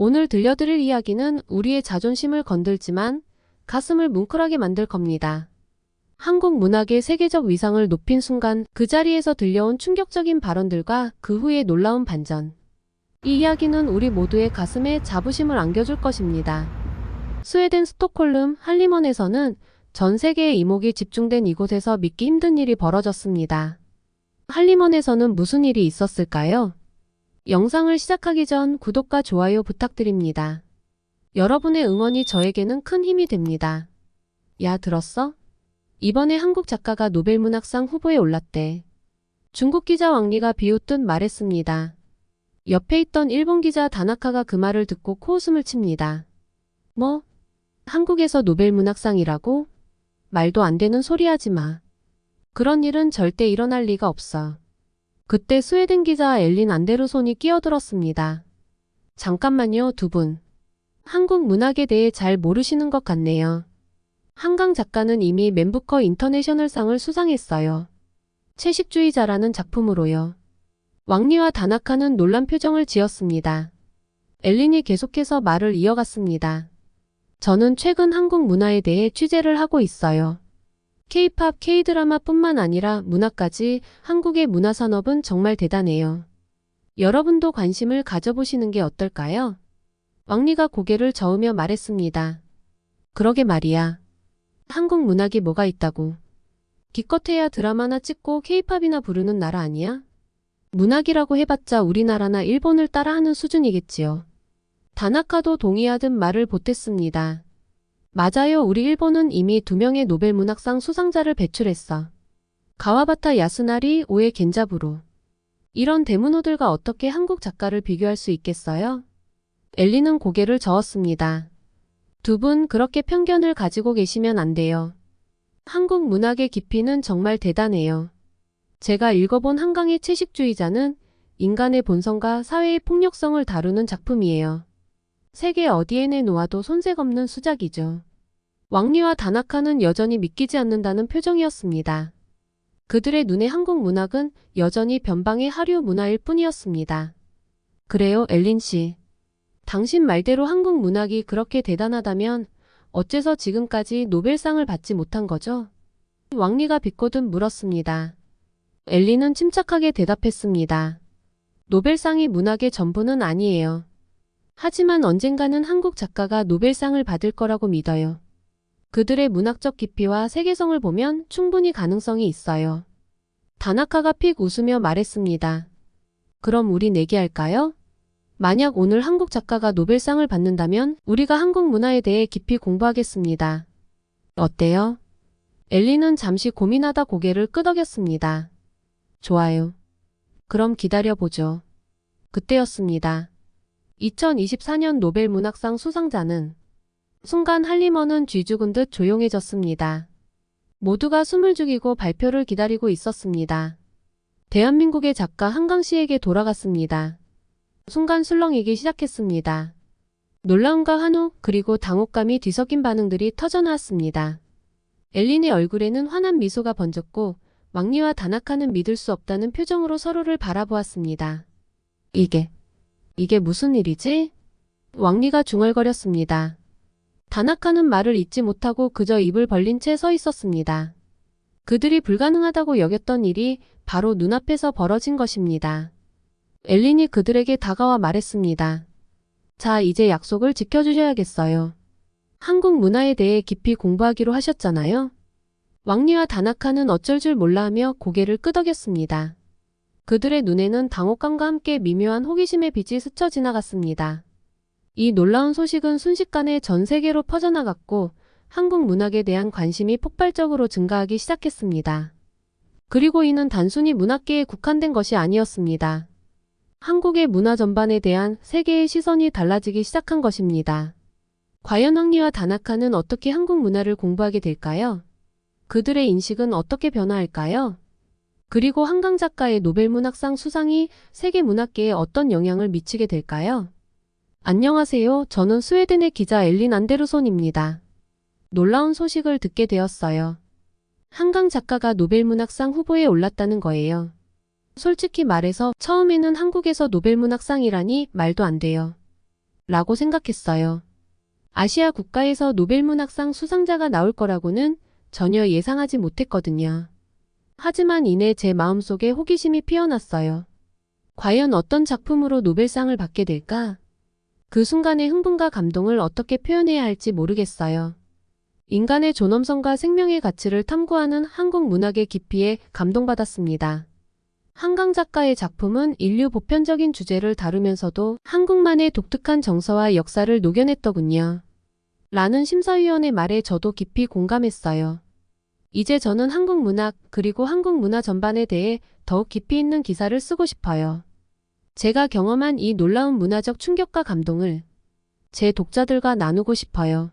오늘 들려드릴 이야기는 우리의 자존심을 건들지만 가슴을 뭉클하게 만들 겁니다. 한국 문학의 세계적 위상을 높인 순간 그 자리에서 들려온 충격적인 발언들과 그 후의 놀라운 반전. 이 이야기는 우리 모두의 가슴에 자부심을 안겨줄 것입니다. 스웨덴 스톡홀름 할리먼에서는 전 세계의 이목이 집중된 이곳에서 믿기 힘든 일이 벌어졌습니다. 할리먼에서는 무슨 일이 있었을까요? 영상을 시작하기 전 구독과 좋아요 부탁드립니다. 여러분의 응원이 저에게는 큰 힘이 됩니다. 야, 들었어? 이번에 한국 작가가 노벨문학상 후보에 올랐대. 중국 기자 왕리가 비웃듯 말했습니다. 옆에 있던 일본 기자 다나카가 그 말을 듣고 코웃음을 칩니다. 뭐? 한국에서 노벨문학상이라고? 말도 안 되는 소리 하지 마. 그런 일은 절대 일어날 리가 없어. 그때 스웨덴 기자 엘린 안데르손이 끼어들었습니다. 잠깐만요, 두 분. 한국 문학에 대해 잘 모르시는 것 같네요. 한강 작가는 이미 맨부커 인터내셔널상을 수상했어요. 채식주의자라는 작품으로요. 왕리와 다나카는 놀란 표정을 지었습니다. 엘린이 계속해서 말을 이어갔습니다. 저는 최근 한국 문화에 대해 취재를 하고 있어요. K-팝, K-드라마뿐만 아니라 문화까지 한국의 문화산업은 정말 대단해요. 여러분도 관심을 가져보시는 게 어떨까요? 왕리가 고개를 저으며 말했습니다. 그러게 말이야. 한국 문학이 뭐가 있다고. 기껏해야 드라마나 찍고 K-팝이나 부르는 나라 아니야? 문학이라고 해봤자 우리나라나 일본을 따라하는 수준이겠지요. 다나카도 동의하듯 말을 보탰습니다. 맞아요. 우리 일본은 이미 2명의 노벨문학상 수상자를 배출했어. 가와바타 야스나리, 오에 겐자부로. 이런 대문호들과 어떻게 한국 작가를 비교할 수 있겠어요? 엘리는 고개를 저었습니다. 두 분 그렇게 편견을 가지고 계시면 안 돼요. 한국 문학의 깊이는 정말 대단해요. 제가 읽어본 한강의 채식주의자는 인간의 본성과 사회의 폭력성을 다루는 작품이에요. 세계 어디에 내놓아도 손색 없는 수작이죠. 왕리와 다나카는 여전히 믿기지 않는다는 표정이었습니다. 그들의 눈에 한국 문학은 여전히 변방의 하류 문화일 뿐이었습니다. 그래요, 엘린 씨. 당신 말대로 한국 문학이 그렇게 대단하다면 어째서 지금까지 노벨상을 받지 못한 거죠? 왕리가 비꼬듯 물었습니다. 엘린은 침착하게 대답했습니다. 노벨상이 문학의 전부는 아니에요. 하지만 언젠가는 한국 작가가 노벨상을 받을 거라고 믿어요. 그들의 문학적 깊이와 세계성을 보면 충분히 가능성이 있어요. 다나카가 픽 웃으며 말했습니다. 그럼 우리 내기할까요? 만약 오늘 한국 작가가 노벨상을 받는다면 우리가 한국 문화에 대해 깊이 공부하겠습니다. 어때요? 엘리는 잠시 고민하다 고개를 끄덕였습니다. 좋아요. 그럼 기다려보죠. 그때였습니다. 2024년 노벨문학상 수상자는 순간 할리먼은 쥐죽은 듯 조용해졌습니다. 모두가 숨을 죽이고 발표를 기다리고 있었습니다. 대한민국의 작가 한강씨에게 돌아갔습니다. 순간 술렁이기 시작했습니다. 놀라움과 환호 그리고 당혹감이 뒤섞인 반응들이 터져나왔습니다. 엘린의 얼굴에는 환한 미소가 번졌고 왕리와 다나카는 믿을 수 없다는 표정으로 서로를 바라보았습니다. 이게 무슨 일이지? 왕리가 중얼거렸습니다. 다나카는 말을 잇지 못하고 그저 입을 벌린 채 서 있었습니다. 그들이 불가능하다고 여겼던 일이 바로 눈앞에서 벌어진 것입니다. 엘린이 그들에게 다가와 말했습니다. 자, 이제 약속을 지켜주셔야겠어요. 한국 문화에 대해 깊이 공부하기로 하셨잖아요. 왕리와 다나카는 어쩔 줄 몰라하며 고개를 끄덕였습니다. 그들의 눈에는 당혹감과 함께 미묘한 호기심의 빛이 스쳐 지나갔습니다. 이 놀라운 소식은 순식간에 전 세계로 퍼져나갔고 한국 문학에 대한 관심이 폭발적으로 증가하기 시작했습니다. 그리고 이는 단순히 문학계에 국한된 것이 아니었습니다. 한국의 문화 전반에 대한 세계의 시선이 달라지기 시작한 것입니다. 과연 왕리와 다나카는 어떻게 한국 문화를 공부하게 될까요? 그들의 인식은 어떻게 변화할까요? 그리고 한강 작가의 노벨문학상 수상이 세계 문학계에 어떤 영향을 미치게 될까요? 안녕하세요. 저는 스웨덴의 기자 엘린 안데르손입니다. 놀라운 소식을 듣게 되었어요. 한강 작가가 노벨문학상 후보에 올랐다는 거예요. 솔직히 말해서 처음에는 한국에서 노벨문학상이라니 말도 안 돼요. 라고 생각했어요. 아시아 국가에서 노벨문학상 수상자가 나올 거라고는 전혀 예상하지 못했거든요. 하지만 이내 제 마음속에 호기심이 피어났어요. 과연 어떤 작품으로 노벨상을 받게 될까? 그 순간의 흥분과 감동을 어떻게 표현해야 할지 모르겠어요. 인간의 존엄성과 생명의 가치를 탐구하는 한국 문학의 깊이에 감동받았습니다. 한강 작가의 작품은 인류 보편적인 주제를 다루면서도 한국만의 독특한 정서와 역사를 녹여냈더군요. 라는 심사위원의 말에 저도 깊이 공감했어요. 이제 저는 한국 문학 그리고 한국 문화 전반에 대해 더욱 깊이 있는 기사를 쓰고 싶어요. 제가 경험한 이 놀라운 문화적 충격과 감동을 제 독자들과 나누고 싶어요.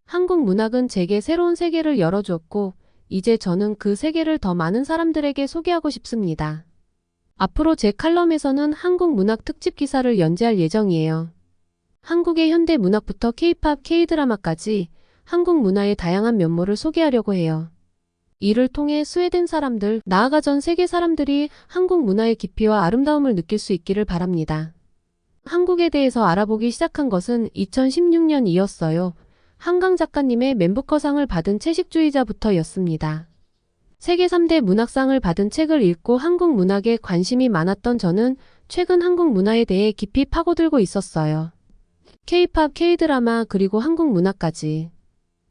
한국 문학은 제게 새로운 세계를 열어주었고 이제 저는 그 세계를 더 많은 사람들에게 소개하고 싶습니다. 앞으로 제 칼럼에서는 한국 문학 특집 기사를 연재할 예정이에요. 한국의 현대 문학부터 K-팝, K-드라마까지 한국 문화의 다양한 면모를 소개하려고 해요. 이를 통해 스웨덴 사람들, 나아가 전 세계 사람들이 한국 문화의 깊이와 아름다움을 느낄 수 있기를 바랍니다. 한국에 대해서 알아보기 시작한 것은 2016년이었어요. 한강 작가님의 맨부커상을 받은 채식주의자부터였습니다. 세계 3대 문학상을 받은 책을 읽고 한국 문학에 관심이 많았던 저는 최근 한국 문화에 대해 깊이 파고들고 있었어요. K-팝, K-드라마 그리고 한국 문화까지.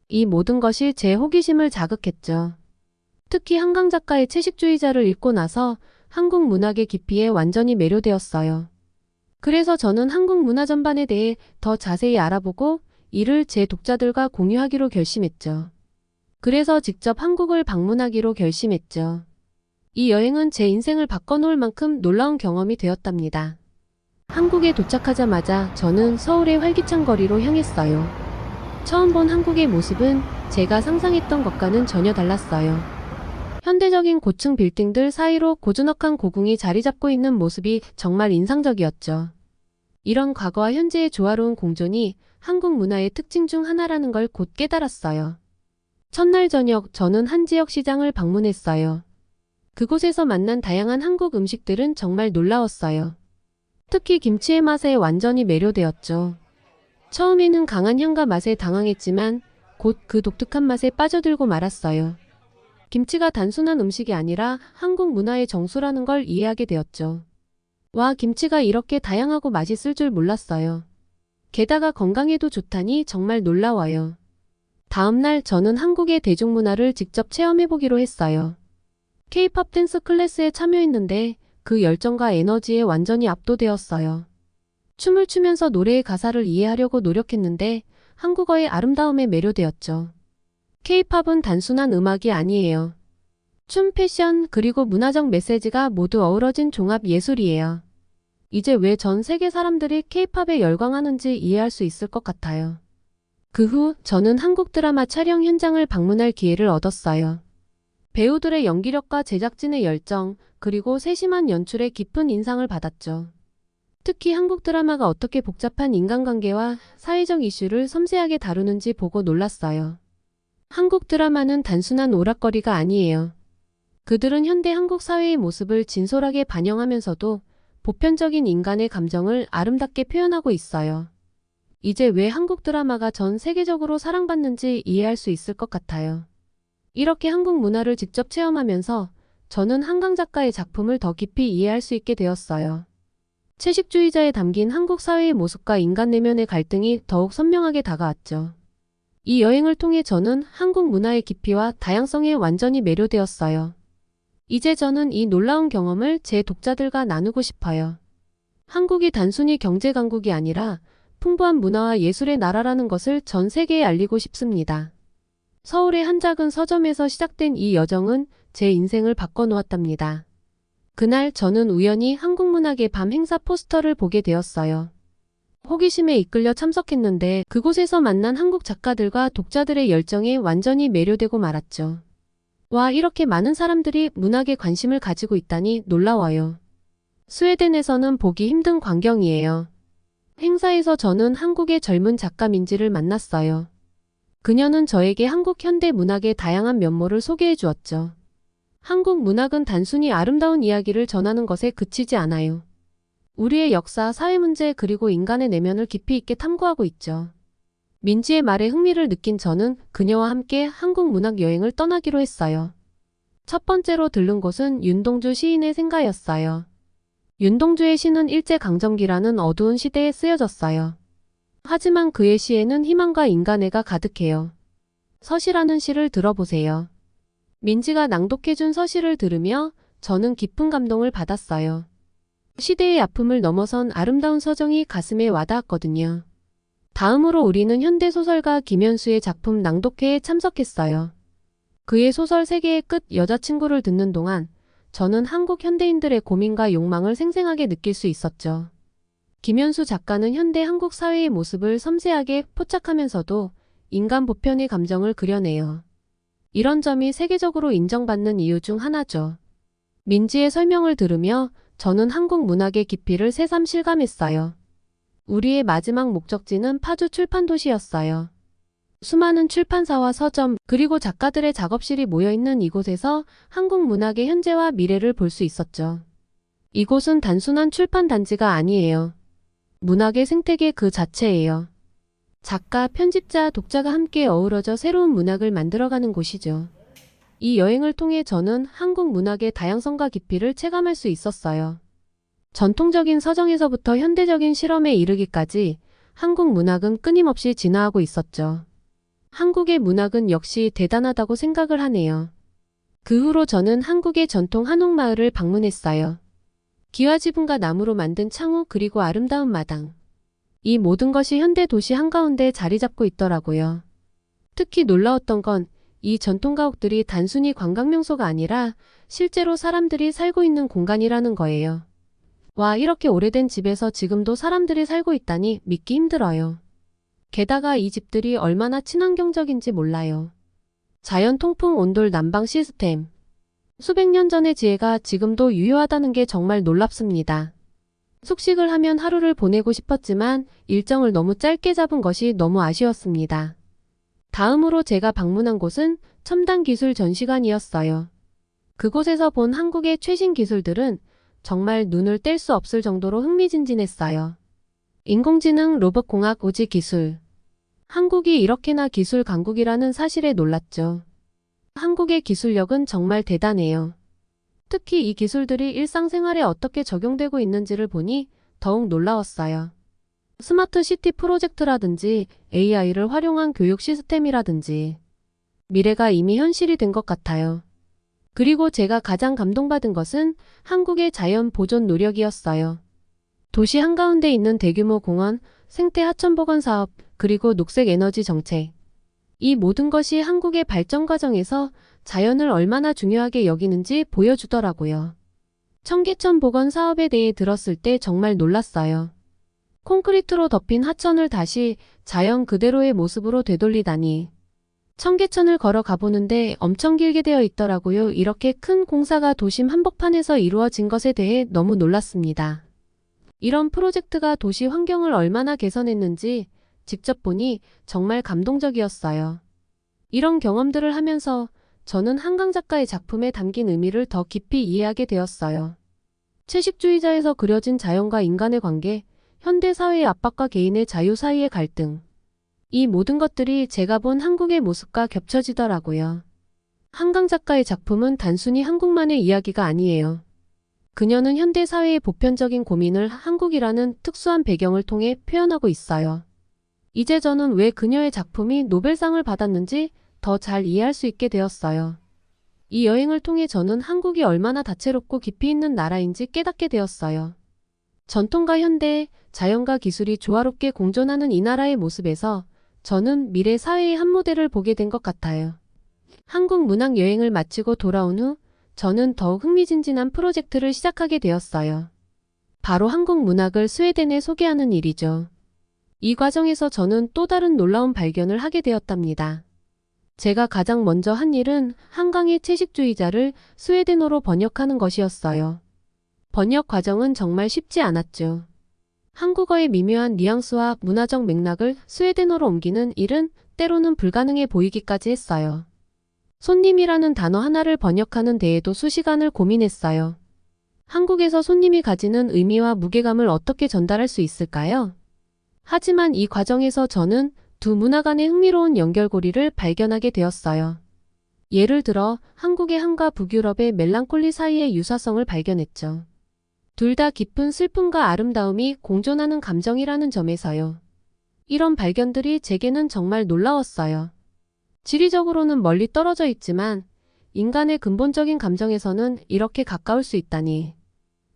이 모든 것이 제 호기심을 자극했죠. 특히 한강 작가의 채식주의자를 읽고 나서 한국 문학의 깊이에 완전히 매료되었어요. 그래서 저는 한국 문화 전반에 대해 더 자세히 알아보고 이를 제 독자들과 공유하기로 결심했죠. 그래서 직접 한국을 방문하기로 결심했죠. 이 여행은 제 인생을 바꿔놓을 만큼 놀라운 경험이 되었답니다. 한국에 도착하자마자 저는 서울의 활기찬 거리로 향했어요. 처음 본 한국의 모습은 제가 상상했던 것과는 전혀 달랐어요. 현대적인 고층 빌딩들 사이로 고즈넉한 고궁이 자리 잡고 있는 모습이 정말 인상적이었죠. 이런 과거와 현재의 조화로운 공존이 한국 문화의 특징 중 하나라는 걸 곧 깨달았어요. 첫날 저녁 저는 한 지역 시장을 방문했어요. 그곳에서 만난 다양한 한국 음식들은 정말 놀라웠어요. 특히 김치의 맛에 완전히 매료되었죠. 처음에는 강한 향과 맛에 당황했지만 곧 그 독특한 맛에 빠져들고 말았어요. 김치가 단순한 음식이 아니라 한국 문화의 정수라는 걸 이해하게 되었죠. 와, 김치가 이렇게 다양하고 맛있을 줄 몰랐어요. 게다가 건강에도 좋다니 정말 놀라워요. 다음날 저는 한국의 대중문화를 직접 체험해보기로 했어요. K-팝 댄스 클래스에 참여했는데 그 열정과 에너지에 완전히 압도되었어요. 춤을 추면서 노래의 가사를 이해하려고 노력했는데 한국어의 아름다움에 매료되었죠. K-팝은 단순한 음악이 아니에요. 춤, 패션, 그리고 문화적 메시지가 모두 어우러진 종합 예술이에요. 이제 왜 전 세계 사람들이 K-팝에 열광하는지 이해할 수 있을 것 같아요. 그 후 저는 한국 드라마 촬영 현장을 방문할 기회를 얻었어요. 배우들의 연기력과 제작진의 열정, 그리고 세심한 연출에 깊은 인상을 받았죠. 특히 한국 드라마가 어떻게 복잡한 인간관계와 사회적 이슈를 섬세하게 다루는지 보고 놀랐어요. 한국 드라마는 단순한 오락거리가 아니에요. 그들은 현대 한국 사회의 모습을 진솔하게 반영하면서도 보편적인 인간의 감정을 아름답게 표현하고 있어요. 이제 왜 한국 드라마가 전 세계적으로 사랑받는지 이해할 수 있을 것 같아요. 이렇게 한국 문화를 직접 체험하면서 저는 한강 작가의 작품을 더 깊이 이해할 수 있게 되었어요. 채식주의자에 담긴 한국 사회의 모습과 인간 내면의 갈등이 더욱 선명하게 다가왔죠. 이 여행을 통해 저는 한국 문화의 깊이와 다양성에 완전히 매료되었어요. 이제 저는 이 놀라운 경험을 제 독자들과 나누고 싶어요. 한국이 단순히 경제 강국이 아니라 풍부한 문화와 예술의 나라라는 것을 전 세계에 알리고 싶습니다. 서울의 한 작은 서점에서 시작된 이 여정은 제 인생을 바꿔놓았답니다. 그날 저는 우연히 한국문학의 밤 행사 포스터를 보게 되었어요. 호기심에 이끌려 참석했는데 그곳에서 만난 한국 작가들과 독자들의 열정에 완전히 매료되고 말았죠. 와, 이렇게 많은 사람들이 문학에 관심을 가지고 있다니 놀라워요. 스웨덴에서는 보기 힘든 광경이에요. 행사에서 저는 한국의 젊은 작가 민지를 만났어요. 그녀는 저에게 한국 현대 문학의 다양한 면모를 소개해 주었죠. 한국 문학은 단순히 아름다운 이야기를 전하는 것에 그치지 않아요. 우리의 역사, 사회 문제 그리고 인간의 내면을 깊이 있게 탐구하고 있죠. 민지의 말에 흥미를 느낀 저는 그녀와 함께 한국 문학 여행을 떠나기로 했어요. 첫 번째로 들른 곳은 윤동주 시인의 생가였어요. 윤동주의 시는 일제강점기라는 어두운 시대에 쓰여졌어요. 하지만 그의 시에는 희망과 인간애가 가득해요. 서시라는 시를 들어보세요. 민지가 낭독해준 서시를 들으며 저는 깊은 감동을 받았어요. 시대의 아픔을 넘어선 아름다운 서정이 가슴에 와닿았거든요. 다음으로 우리는 현대소설가 김현수의 작품 낭독회에 참석했어요. 그의 소설 세계의 끝 여자친구를 듣는 동안 저는 한국 현대인들의 고민과 욕망을 생생하게 느낄 수 있었죠. 김현수 작가는 현대 한국 사회의 모습을 섬세하게 포착하면서도 인간 보편의 감정을 그려내요. 이런 점이 세계적으로 인정받는 이유 중 하나죠. 민지의 설명을 들으며 저는 한국 문학의 깊이를 새삼 실감했어요. 우리의 마지막 목적지는 파주 출판도시였어요. 수많은 출판사와 서점, 그리고 작가들의 작업실이 모여있는 이곳에서 한국 문학의 현재와 미래를 볼 수 있었죠. 이곳은 단순한 출판 단지가 아니에요. 문학의 생태계 그 자체예요. 작가, 편집자, 독자가 함께 어우러져 새로운 문학을 만들어가는 곳이죠. 이 여행을 통해 저는 한국 문학의 다양성과 깊이를 체감할 수 있었어요. 전통적인 서정에서부터 현대적인 실험에 이르기까지 한국 문학은 끊임없이 진화하고 있었죠. 한국의 문학은 역시 대단하다고 생각을 하네요. 그 후로 저는 한국의 전통 한옥마을을 방문했어요. 기와지붕과 나무로 만든 창호 그리고 아름다운 마당. 이 모든 것이 현대 도시 한가운데 자리 잡고 있더라고요. 특히 놀라웠던 건 이 전통 가옥들이 단순히 관광 명소가 아니라 실제로 사람들이 살고 있는 공간이라는 거예요. 와, 이렇게 오래된 집에서 지금도 사람들이 살고 있다니 믿기 힘들어요. 게다가 이 집들이 얼마나 친환경적인지 몰라요. 자연 통풍 온돌 난방 시스템. 수백 년 전의 지혜가 지금도 유효하다는 게 정말 놀랍습니다. 숙식을 하면 하루를 보내고 싶었지만 일정을 너무 짧게 잡은 것이 너무 아쉬웠습니다. 다음으로 제가 방문한 곳은 첨단기술 전시관이었어요. 그곳에서 본 한국의 최신 기술들은 정말 눈을 뗄 수 없을 정도로 흥미진진했어요. 인공지능, 로봇공학, 우지 기술. 한국이 이렇게나 기술 강국이라는 사실에 놀랐죠. 한국의 기술력은 정말 대단해요. 특히 이 기술들이 일상생활에 어떻게 적용되고 있는지를 보니 더욱 놀라웠어요. 스마트 시티 프로젝트라든지 AI를 활용한 교육 시스템이라든지 미래가 이미 현실이 된 것 같아요. 그리고 제가 가장 감동받은 것은 한국의 자연 보존 노력이었어요. 도시 한가운데 있는 대규모 공원, 생태 하천 복원 사업, 그리고 녹색 에너지 정책. 이 모든 것이 한국의 발전 과정에서 자연을 얼마나 중요하게 여기는지 보여주더라고요. 청계천 복원 사업에 대해 들었을 때 정말 놀랐어요. 콘크리트로 덮인 하천을 다시 자연 그대로의 모습으로 되돌리다니. 청계천을 걸어 가보는데 엄청 길게 되어 있더라고요. 이렇게 큰 공사가 도심 한복판에서 이루어진 것에 대해 너무 놀랐습니다. 이런 프로젝트가 도시 환경을 얼마나 개선했는지 직접 보니 정말 감동적이었어요. 이런 경험들을 하면서 저는 한강 작가의 작품에 담긴 의미를 더 깊이 이해하게 되었어요. 채식주의자에서 그려진 자연과 인간의 관계, 현대 사회의 압박과 개인의 자유 사이의 갈등. 이 모든 것들이 제가 본 한국의 모습과 겹쳐지더라고요. 한강 작가의 작품은 단순히 한국만의 이야기가 아니에요. 그녀는 현대 사회의 보편적인 고민을 한국이라는 특수한 배경을 통해 표현하고 있어요. 이제 저는 왜 그녀의 작품이 노벨상을 받았는지 더 잘 이해할 수 있게 되었어요. 이 여행을 통해 저는 한국이 얼마나 다채롭고 깊이 있는 나라인지 깨닫게 되었어요. 전통과 현대, 자연과 기술이 조화롭게 공존하는 이 나라의 모습에서 저는 미래 사회의 한 모델을 보게 된 것 같아요. 한국 문학 여행을 마치고 돌아온 후 저는 더욱 흥미진진한 프로젝트를 시작하게 되었어요. 바로 한국 문학을 스웨덴에 소개하는 일이죠. 이 과정에서 저는 또 다른 놀라운 발견을 하게 되었답니다. 제가 가장 먼저 한 일은 한강의 채식주의자를 스웨덴어로 번역하는 것이었어요. 번역 과정은 정말 쉽지 않았죠. 한국어의 미묘한 뉘앙스와 문화적 맥락을 스웨덴어로 옮기는 일은 때로는 불가능해 보이기까지 했어요. 손님이라는 단어 하나를 번역하는 데에도 수시간을 고민했어요. 한국에서 손님이 가지는 의미와 무게감을 어떻게 전달할 수 있을까요? 하지만 이 과정에서 저는 두 문화 간의 흥미로운 연결고리를 발견하게 되었어요. 예를 들어 한국의 한과 북유럽의 멜랑콜리 사이의 유사성을 발견했죠. 둘 다 깊은 슬픔과 아름다움이 공존하는 감정이라는 점에서요. 이런 발견들이 제게는 정말 놀라웠어요. 지리적으로는 멀리 떨어져 있지만 인간의 근본적인 감정에서는 이렇게 가까울 수 있다니.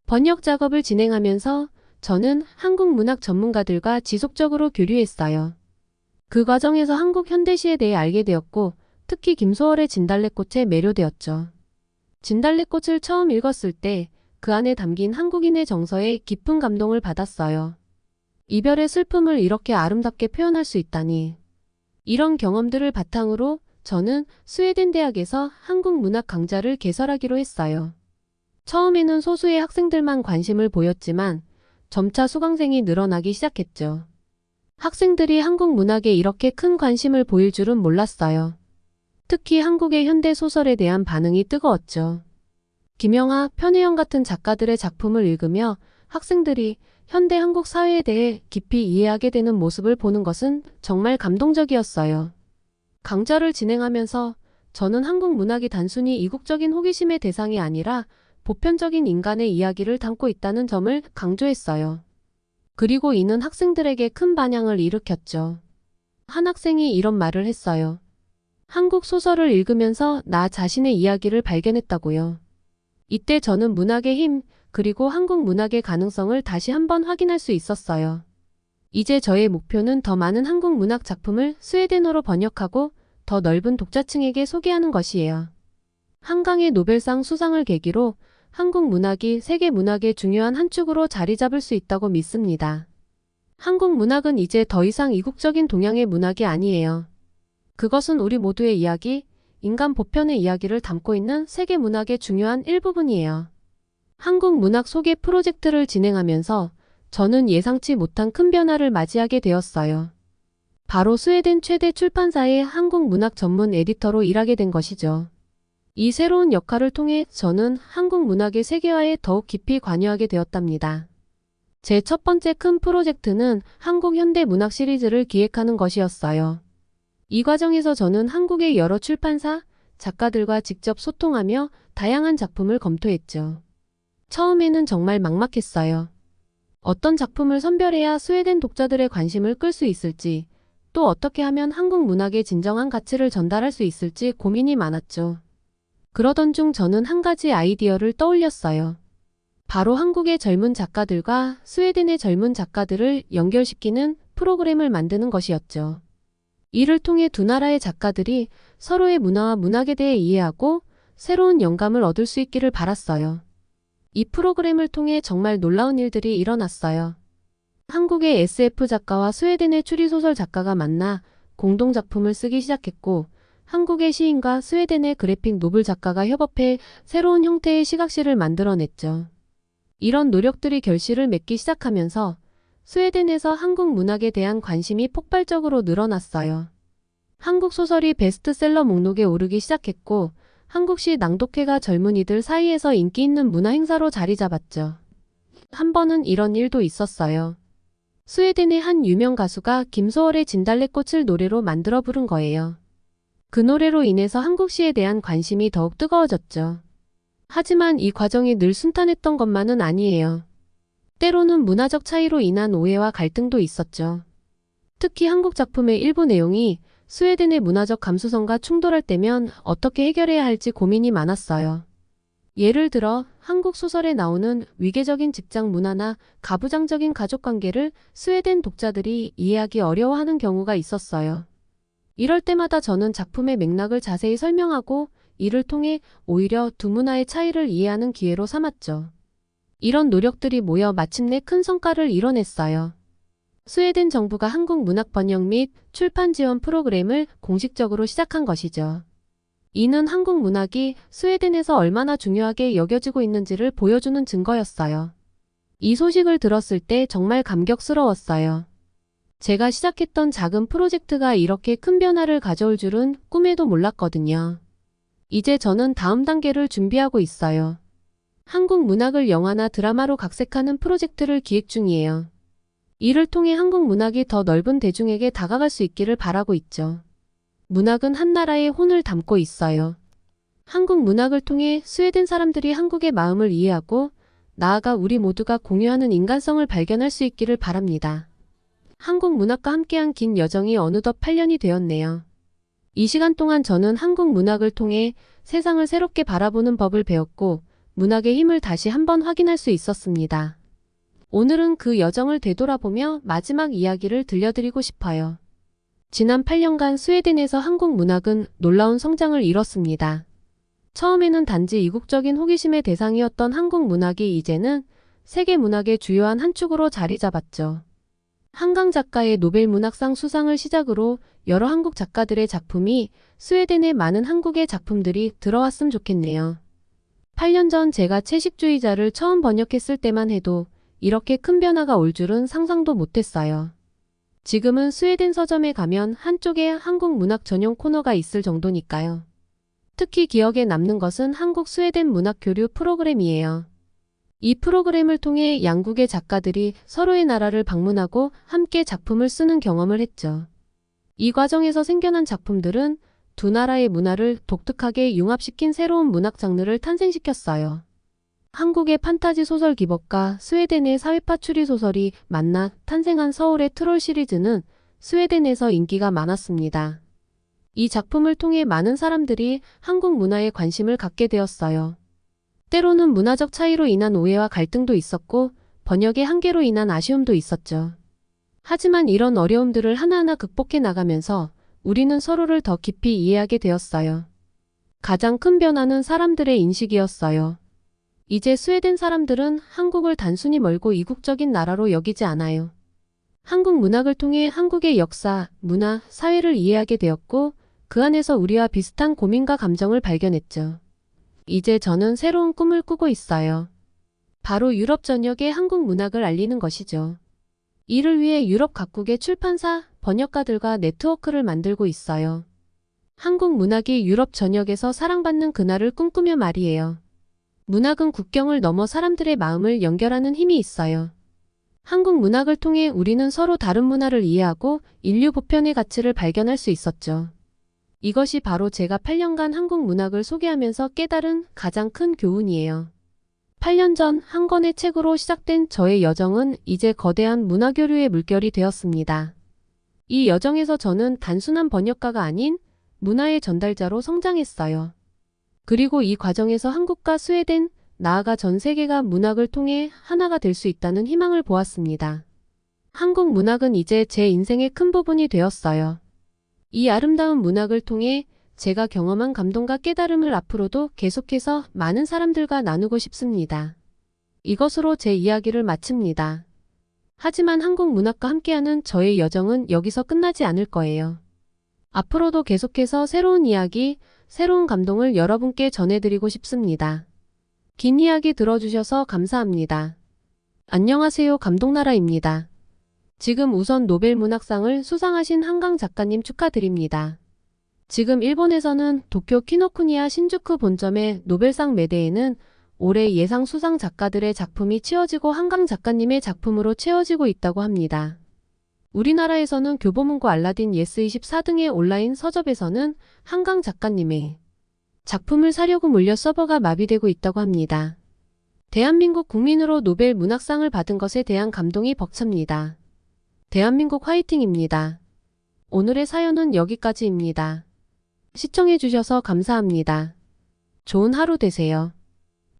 번역 작업을 진행하면서 저는 한국 문학 전문가들과 지속적으로 교류했어요. 그 과정에서 한국 현대시에 대해 알게 되었고 특히 김소월의 진달래꽃에 매료되었죠. 진달래꽃을 처음 읽었을 때 그 안에 담긴 한국인의 정서에 깊은 감동을 받았어요. 이별의 슬픔을 이렇게 아름답게 표현할 수 있다니. 이런 경험들을 바탕으로 저는 스웨덴 대학에서 한국 문학 강좌를 개설하기로 했어요. 처음에는 소수의 학생들만 관심을 보였지만 점차 수강생이 늘어나기 시작했죠. 학생들이 한국 문학에 이렇게 큰 관심을 보일 줄은 몰랐어요. 특히 한국의 현대 소설에 대한 반응이 뜨거웠죠. 김영하, 편혜영 같은 작가들의 작품을 읽으며 학생들이 현대 한국 사회에 대해 깊이 이해하게 되는 모습을 보는 것은 정말 감동적이었어요. 강좌를 진행하면서 저는 한국 문학이 단순히 이국적인 호기심의 대상이 아니라 보편적인 인간의 이야기를 담고 있다는 점을 강조했어요. 그리고 이는 학생들에게 큰 반향을 일으켰죠. 한 학생이 이런 말을 했어요. 한국 소설을 읽으면서 나 자신의 이야기를 발견했다고요. 이때 저는 문학의 힘, 그리고 한국 문학의 가능성을 다시 한번 확인할 수 있었어요. 이제 저의 목표는 더 많은 한국 문학 작품을 스웨덴어로 번역하고 더 넓은 독자층에게 소개하는 것이에요. 한강의 노벨상 수상을 계기로 한국 문학이 세계 문학의 중요한 한 축으로 자리 잡을 수 있다고 믿습니다. 한국 문학은 이제 더 이상 이국적인 동양의 문학이 아니에요. 그것은 우리 모두의 이야기, 인간 보편의 이야기를 담고 있는 세계 문학의 중요한 일부분이에요. 한국 문학 소개 프로젝트를 진행하면서 저는 예상치 못한 큰 변화를 맞이하게 되었어요. 바로 스웨덴 최대 출판사의 한국 문학 전문 에디터로 일하게 된 것이죠. 이 새로운 역할을 통해 저는 한국 문학의 세계화에 더욱 깊이 관여하게 되었답니다. 제 첫 번째 큰 프로젝트는 한국 현대 문학 시리즈를 기획하는 것이었어요. 이 과정에서 저는 한국의 여러 출판사, 작가들과 직접 소통하며 다양한 작품을 검토했죠. 처음에는 정말 막막했어요. 어떤 작품을 선별해야 스웨덴 독자들의 관심을 끌 수 있을지, 또 어떻게 하면 한국 문학의 진정한 가치를 전달할 수 있을지 고민이 많았죠. 그러던 중 저는 한 가지 아이디어를 떠올렸어요. 바로 한국의 젊은 작가들과 스웨덴의 젊은 작가들을 연결시키는 프로그램을 만드는 것이었죠. 이를 통해 두 나라의 작가들이 서로의 문화와 문학에 대해 이해하고 새로운 영감을 얻을 수 있기를 바랐어요. 이 프로그램을 통해 정말 놀라운 일들이 일어났어요. 한국의 SF 작가와 스웨덴의 추리소설 작가가 만나 공동작품을 쓰기 시작했고, 한국의 시인과 스웨덴의 그래픽 노블 작가가 협업해 새로운 형태의 시각시를 만들어냈죠. 이런 노력들이 결실을 맺기 시작하면서 스웨덴에서 한국 문학에 대한 관심이 폭발적으로 늘어났어요. 한국 소설이 베스트셀러 목록에 오르기 시작했고 한국시 낭독회가 젊은이들 사이에서 인기 있는 문화 행사로 자리 잡았죠. 한 번은 이런 일도 있었어요. 스웨덴의 한 유명 가수가 김소월의 진달래꽃을 노래로 만들어 부른 거예요. 그 노래로 인해서 한국시에 대한 관심이 더욱 뜨거워졌죠. 하지만 이 과정이 늘 순탄했던 것만은 아니에요. 때로는 문화적 차이로 인한 오해와 갈등도 있었죠. 특히 한국 작품의 일부 내용이 스웨덴의 문화적 감수성과 충돌할 때면 어떻게 해결해야 할지 고민이 많았어요. 예를 들어 한국 소설에 나오는 위계적인 직장 문화나 가부장적인 가족관계를 스웨덴 독자들이 이해하기 어려워하는 경우가 있었어요. 이럴 때마다 저는 작품의 맥락을 자세히 설명하고 이를 통해 오히려 두 문화의 차이를 이해하는 기회로 삼았죠. 이런 노력들이 모여 마침내 큰 성과를 이뤄냈어요. 스웨덴 정부가 한국 문학 번역 및 출판 지원 프로그램을 공식적으로 시작한 것이죠. 이는 한국 문학이 스웨덴에서 얼마나 중요하게 여겨지고 있는지를 보여주는 증거였어요. 이 소식을 들었을 때 정말 감격스러웠어요. 제가 시작했던 작은 프로젝트가 이렇게 큰 변화를 가져올 줄은 꿈에도 몰랐거든요. 이제 저는 다음 단계를 준비하고 있어요. 한국 문학을 영화나 드라마로 각색하는 프로젝트를 기획 중이에요. 이를 통해 한국 문학이 더 넓은 대중에게 다가갈 수 있기를 바라고 있죠. 문학은 한 나라의 혼을 담고 있어요. 한국 문학을 통해 스웨덴 사람들이 한국의 마음을 이해하고 나아가 우리 모두가 공유하는 인간성을 발견할 수 있기를 바랍니다. 한국 문학과 함께한 긴 여정이 어느덧 8년이 되었네요. 이 시간 동안 저는 한국 문학을 통해 세상을 새롭게 바라보는 법을 배웠고 문학의 힘을 다시 한번 확인할 수 있었습니다. 오늘은 그 여정을 되돌아보며 마지막 이야기를 들려드리고 싶어요. 지난 8년간 스웨덴에서 한국 문학은 놀라운 성장을 이뤘습니다. 처음에는 단지 이국적인 호기심의 대상이었던 한국 문학이 이제는 세계 문학의 주요한 한 축으로 자리 잡았죠. 한강 작가의 노벨 문학상 수상을 시작으로 여러 한국 작가들의 작품이 스웨덴에 많은 한국의 작품들이 들어왔으면 좋겠네요. 8년 전 제가 채식주의자를 처음 번역했을 때만 해도 이렇게 큰 변화가 올 줄은 상상도 못했어요. 지금은 스웨덴 서점에 가면 한쪽에 한국 문학 전용 코너가 있을 정도니까요. 특히 기억에 남는 것은 한국 스웨덴 문학 교류 프로그램이에요. 이 프로그램을 통해 양국의 작가들이 서로의 나라를 방문하고 함께 작품을 쓰는 경험을 했죠. 이 과정에서 생겨난 작품들은 두 나라의 문화를 독특하게 융합시킨 새로운 문학 장르를 탄생시켰어요. 한국의 판타지 소설 기법과 스웨덴의 사회파 추리 소설이 만나 탄생한 서울의 트롤 시리즈는 스웨덴에서 인기가 많았습니다. 이 작품을 통해 많은 사람들이 한국 문화에 관심을 갖게 되었어요. 때로는 문화적 차이로 인한 오해와 갈등도 있었고 번역의 한계로 인한 아쉬움도 있었죠. 하지만 이런 어려움들을 하나하나 극복해 나가면서 우리는 서로를 더 깊이 이해하게 되었어요. 가장 큰 변화는 사람들의 인식이었어요. 이제 스웨덴 사람들은 한국을 단순히 멀고 이국적인 나라로 여기지 않아요. 한국 문학을 통해 한국의 역사, 문화, 사회를 이해하게 되었고 그 안에서 우리와 비슷한 고민과 감정을 발견했죠. 이제 저는 새로운 꿈을 꾸고 있어요. 바로 유럽 전역에 한국 문학을 알리는 것이죠. 이를 위해 유럽 각국의 출판사, 번역가들과 네트워크를 만들고 있어요. 한국 문학이 유럽 전역에서 사랑받는 그날을 꿈꾸며 말이에요. 문학은 국경을 넘어 사람들의 마음을 연결하는 힘이 있어요. 한국 문학을 통해 우리는 서로 다른 문화를 이해하고 인류 보편의 가치를 발견할 수 있었죠. 이것이 바로 제가 8년간 한국 문학을 소개하면서 깨달은 가장 큰 교훈이에요. 8년 전 한 권의 책으로 시작된 저의 여정은 이제 거대한 문화교류의 물결이 되었습니다. 이 여정에서 저는 단순한 번역가가 아닌 문화의 전달자로 성장했어요. 그리고 이 과정에서 한국과 스웨덴, 나아가 전 세계가 문학을 통해 하나가 될 수 있다는 희망을 보았습니다. 한국 문학은 이제 제 인생의 큰 부분이 되었어요. 이 아름다운 문학을 통해 제가 경험한 감동과 깨달음을 앞으로도 계속해서 많은 사람들과 나누고 싶습니다. 이것으로 제 이야기를 마칩니다. 하지만 한국 문학과 함께하는 저의 여정은 여기서 끝나지 않을 거예요. 앞으로도 계속해서 새로운 이야기, 새로운 감동을 여러분께 전해드리고 싶습니다. 긴 이야기 들어주셔서 감사합니다. 안녕하세요. 감동나라입니다. 지금 우선 노벨 문학상을 수상하신 한강 작가님 축하드립니다. 지금 일본에서는 도쿄 키노쿠니야 신주쿠 본점의 노벨상 매대에는 올해 예상 수상 작가들의 작품이 치워지고 한강 작가님의 작품으로 채워지고 있다고 합니다. 우리나라에서는 교보문고 알라딘 예스24 등의 온라인 서점에서는 한강 작가님의 작품을 사려고 몰려 서버가 마비되고 있다고 합니다. 대한민국 국민으로 노벨 문학상을 받은 것에 대한 감동이 벅찹니다. 대한민국 화이팅입니다. 오늘의 사연은 여기까지입니다. 시청해주셔서 감사합니다. 좋은 하루 되세요.